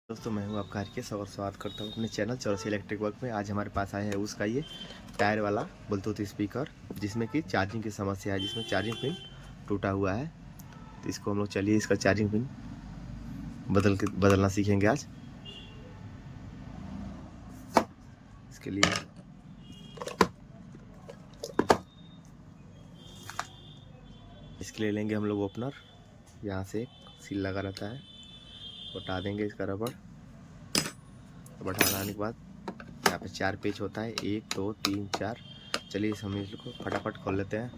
दोस्तों मैं हूं आपका हरकेश और स्वागत करता हूं अपने चैनल चौरसी इलेक्ट्रिक वर्क में। आज हमारे पास आया है उसका ये टायर वाला ब्लूटूथ स्पीकर जिसमें कि चार्जिंग की समस्या है, जिसमें चार्जिंग पिन टूटा हुआ है। तो इसको हम लोग चलिए इसका चार्जिंग पिन बदलना सीखेंगे आज। इसके लिए लेंगे हम लोग ओपनर। यहाँ से एक सील लगा रहता है, हटा देंगे इसका रबड़। रबड़ हटाने के बाद यहाँ पे 4 पेच होता है, 1 2 3 4। चलिए हम इसको फटाफट खोल लेते हैं।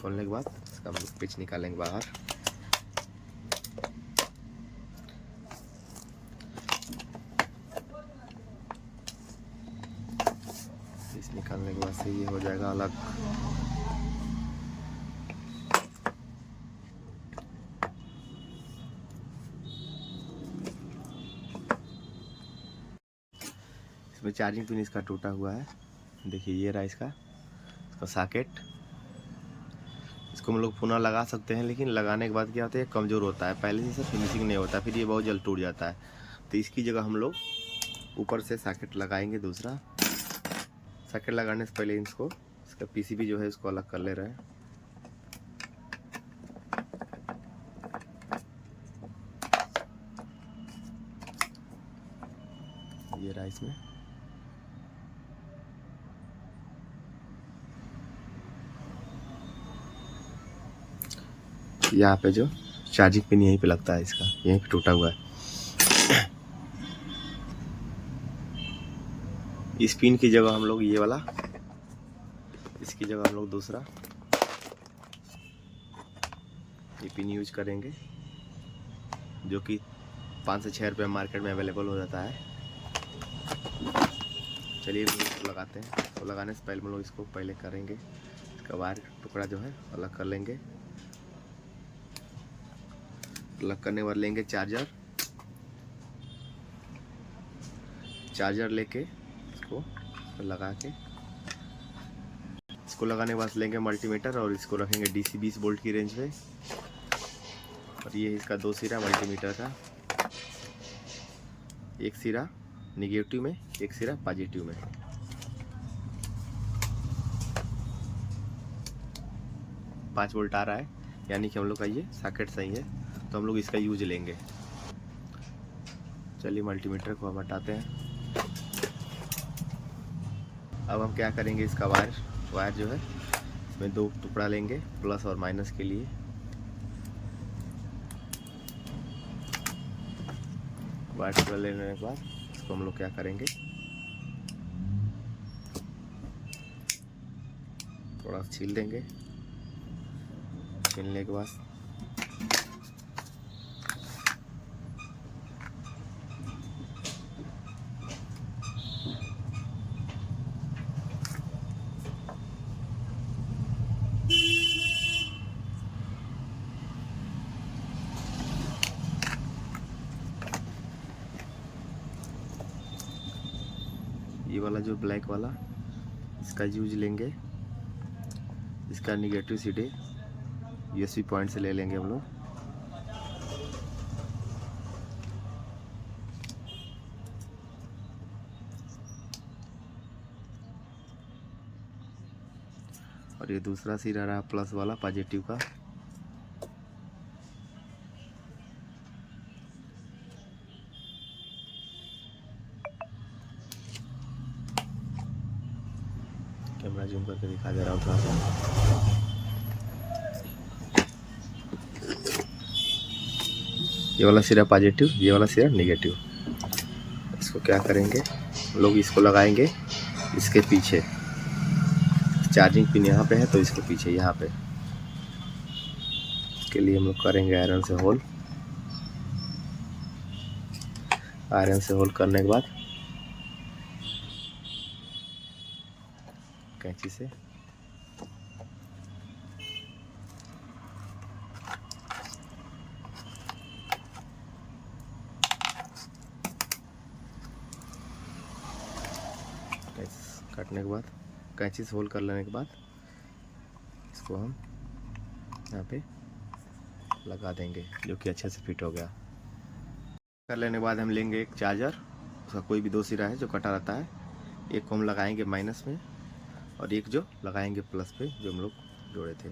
खोलने के बाद इसका पेच निकालेंगे बाहर। पेच निकालने के बाद से ये हो जाएगा अलग। इसमें चार्जिंग पिन इसका टूटा हुआ है, देखिए ये रहा इसका सॉकेट। इसको हम लोग पुनः लगा सकते हैं, लेकिन लगाने के बाद क्या होता है, कमज़ोर होता है, पहले जैसे फिनिशिंग नहीं होता, फिर ये बहुत जल्द टूट जाता है। तो इसकी जगह हम लोग ऊपर से सॉकेट लगाएंगे। दूसरा सॉकेट लगाने से पहले इसका पीसीबी जो है इसको अलग कर ले रहे हैं। ये रहा इसमें। यहाँ पे जो चार्जिंग पिन यहीं पे लगता है, इसका यहीं पे टूटा हुआ है। इस पिन की जगह हम लोग ये वाला, इसकी जगह हम लोग दूसरा ये पिन यूज करेंगे, जो कि 5 से 6 रुपये मार्केट में अवेलेबल हो जाता है। चलिए इसको लगाते हैं। तो लगाने से पहले हम लोग इसको पहले करेंगे, इसका वायर टुकड़ा जो है अलग कर लेंगे। अलग करने के बाद लेंगे चार्जर लेके इसको लगा के, इसको लगाने के बाद लेंगे मल्टीमीटर और इसको रखेंगे डीसी 20 वोल्ट की रेंज में। और ये इसका 2 सिरा मल्टीमीटर का, एक सिरा निगेटिव में, एक सिरा पॉजिटिव में। पाँच वोल्ट आ रहा है, यानी कि हम लोग का ये सॉकेट सही है, तो हम लोग इसका यूज लेंगे। चलिए मल्टीमीटर को हम हटाते हैं। अब हम क्या करेंगे, इसका वायर जो है इसमें 2 टुकड़ा लेंगे प्लस और माइनस के लिए। वायर टुकड़ा लेने के बाद इसको हम लोग क्या करेंगे, थोड़ा छील देंगे। छीलने के बाद ये वाला जो ब्लैक वाला, इसका यूज लेंगे। इसका निगेटिव सीधे यूएसबी पॉइंट से ले लेंगे हम लोग। और ये दूसरा सिरा रहा प्लस वाला पॉजिटिव का। कैमरा जूम करके दिखा दे रहा हूँ थोड़ा सा। ये वाला सिरा पॉजिटिव, ये वाला सिरा नेगेटिव। इसको क्या करेंगे, लोग इसको लगाएंगे इसके पीछे। चार्जिंग पिन यहाँ पे है, तो इसके पीछे यहाँ पे। इसके लिए हम लोग करेंगे आयरन से होल। आयरन से होल करने के बाद कैंची से काटने के बाद, कैंची से होल कर लेने के बाद इसको हम यहाँ पे लगा देंगे, जो कि अच्छे से फिट हो गया। कर लेने के बाद हम लेंगे एक चार्जर, उसका कोई भी 2 सिरा है जो कटा रहता है। एक को हम लगाएंगे माइनस में और एक जो लगाएंगे प्लस पे, जो हम लोग जोड़े थे।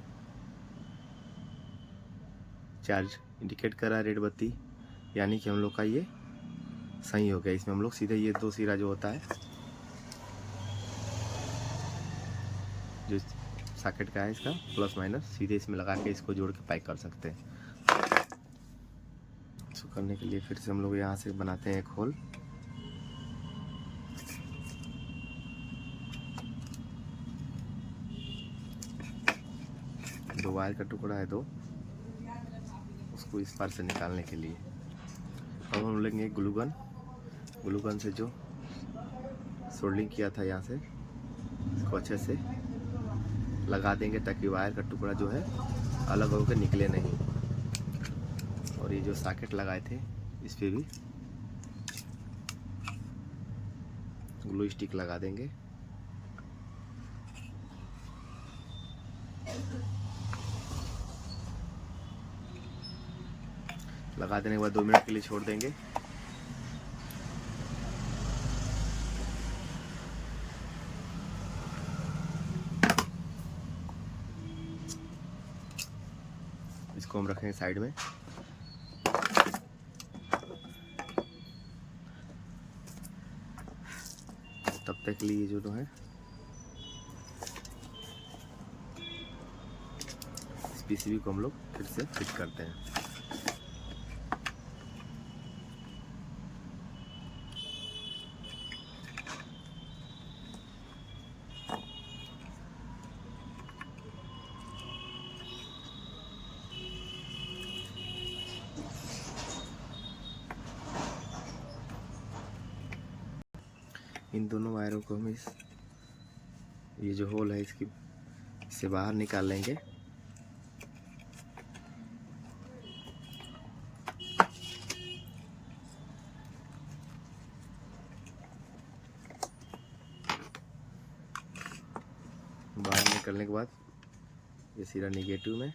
चार्ज इंडिकेट कर रहा है रेड बत्ती, यानी कि हम लोग का ये सही हो गया। इसमें हम लोग सीधे ये 2 सिरा जो होता है, जो सॉकेट का है इसका प्लस माइनस, सीधे इसमें लगा के इसको जोड़ के पैक कर सकते हैं। इसको करने के लिए फिर से हम लोग यहाँ से बनाते हैं एक होल। दो वायर का टुकड़ा है, दो, उसको इस पार से निकालने के लिए। अब हम लेंगे ग्लूगन। ग्लूगन से जो सोल्डिंग किया था यहाँ से, इसको अच्छे से लगा देंगे ताकि वायर का टुकड़ा जो है अलग होकर निकले नहीं। और ये जो सॉकेट लगाए थे इस पे भी ग्लू स्टिक लगा देंगे। लगा देने के बाद 2 मिनट के लिए छोड़ देंगे। इसको हम रखेंगे साइड में। तब तक के लिए जो है इस पीसीबी को हम लोग फिर से फिट करते हैं। इन दोनों वायरों को हम ये जो होल है इससे बाहर निकाल लेंगे। बाहर निकलने के बाद ये सिरा नेगेटिव में,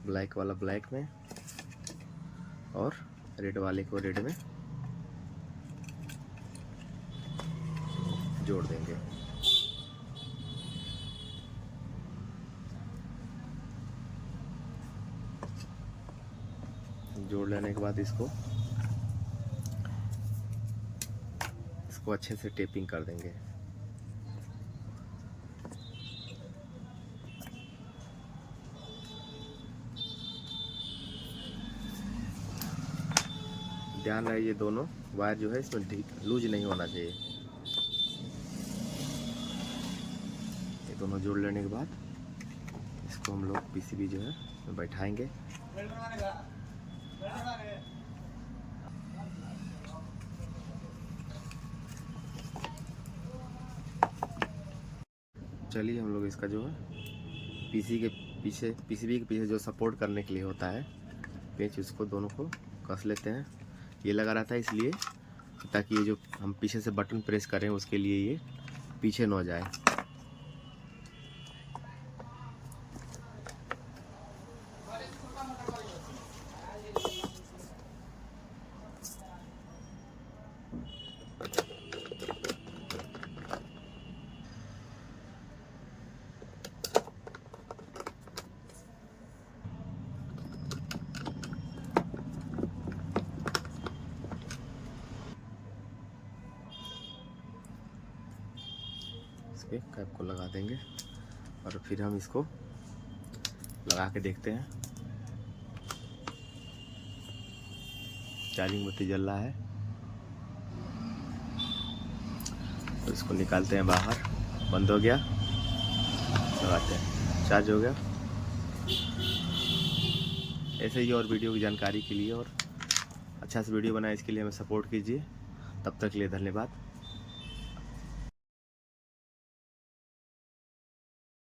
ब्लैक वाला ब्लैक में और रेड वाले को रेड में जोड़ देंगे। जोड़ लेने के बाद इसको अच्छे से टेपिंग कर देंगे। ध्यान रहे ये दोनों वायर जो है इसमें लूज नहीं होना चाहिए। ये दोनों जोड़ लेने के बाद इसको हम लोग पीसीबी जो है बैठाएंगे। चलिए हम लोग इसका जो है पीसीबी के पीछे जो सपोर्ट करने के लिए होता है पेंच, उसको दोनों को कस लेते हैं। ये लगा रहता है इसलिए ताकि ये जो हम पीछे से बटन प्रेस करें उसके लिए ये पीछे न जाए। कैप को लगा देंगे और फिर हम इसको लगा के देखते हैं। चार्जिंग बत्ती जल रहा है तो इसको निकालते हैं बाहर। बंद हो गया, लगाते हैं, चार्ज हो गया। ऐसे ही और वीडियो की जानकारी के लिए और अच्छा से वीडियो बनाए इसके लिए हमें सपोर्ट कीजिए। तब तक के लिए धन्यवाद।